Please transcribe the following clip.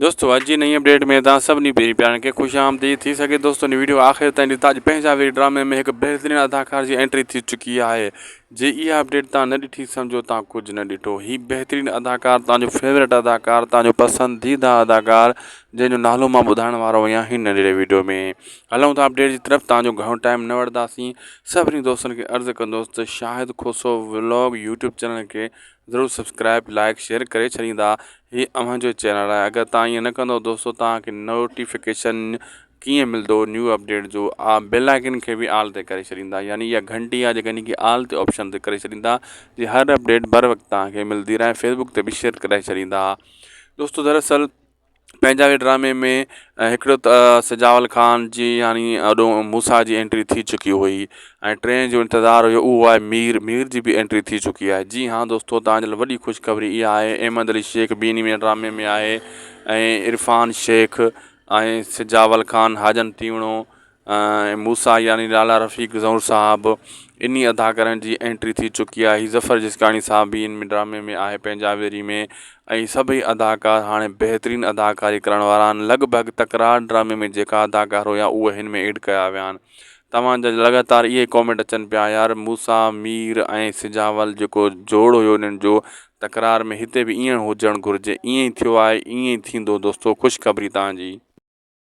दोस्तों अॼु जी नई अपडेट में तव्हां सभिनी पहिरीं प्यारनि खे ख़ुशि आमदीद थी सघे। दोस्तों इन वीडियो आख़िर ताईं ॾिठा। अॼु पंहिंजा ड्रामे में हिकु बहितरीनु अदाकार जी एंट्री थी चुकी आहे। जे इहा अपडेट तव्हां न ॾिठी सम्झो तव्हां कुझु न ॾिठो। हीउ बहितरीनु अदाकार, तव्हांजो फेवरेट अदाकार, तव्हांजो पसंदीदा अदाकार, जंहिंजो नालो मां ॿुधाइण वारो आहियां हिन नंढिड़े वीडियो में। हलूं था अपडेट जी तरफ़। तव्हांजो घणो टाइम न वठंदासीं। सभिनी दोस्तनि खे अर्ज़ु कंदुसि त शाहिद खोसो व्लॉग यूट्यूब चैनल खे ज़रूरु सब्सक्राइब, लाइक, शेयर करे छॾींदा। हीअ अव्हांजो चैनल आहे। अगरि तव्हां ईअं न कंदो दोस्तों, तव्हांखे नोटिफिकेशन कीअं मिलंदो न्यू अपडेट जो? बेल आइकन खे बि आल ते करे छॾींदा, यानी इहा घंटी आहे जेकॾहिं की आल ते ऑप्शन ते करे छॾींदा, जी हर अपडेट बर वक़्तु तव्हांखे मिलंदी रहे। फेसबुक ते बि शेयर करे छॾींदा। दोस्तों दरअसल पंहिंजा ड्रामे में हिकिड़ो त सिजावल ख़ान जी यानी अॾो मूसा जी एंट्री थी चुकी हुई ऐं ट्रेन जो इंतज़ारु हुयो, उहो आहे मीर जी बि एंट्री थी चुकी आहे। जी हाँ दोस्तों, तव्हांजे लाइ वॾी ख़ुशख़बरी इहा आहे, अहमद अली शेख बि इन में ड्रामे में आहे ऐं इरफान शेख ऐं सिजावल ख़ान, हाजन तीवणो ऐं मूसा यानी लाला रफ़ीक ज़ौर साहब, इन्ही अदाकारनि जी एंट्री थी चुकी आहे। हीअ ज़फ़र जिसकानी साहब बि इन ड्रामे में आहे पंजाबी में। ऐं सभई अदाकार हाणे बहितरीनु अदाकारी करण वारा आहिनि। लॻभॻि तकरार ड्रामे में जेका अदाकार हुया उहे हिन में एड कया विया आहिनि। तव्हांजा लगातार इहे कॉमेंट अचनि पिया, यार मूसा, मीर ऐं सिजावल जेको जोड़ हुयो इन्हनि जो तकरार में, हिते बि ईअं हुजणु घुरिजे। ईअं ई थियो आहे, ईअं ई थींदो। दोस्तों ख़ुशख़बरी तव्हांजी।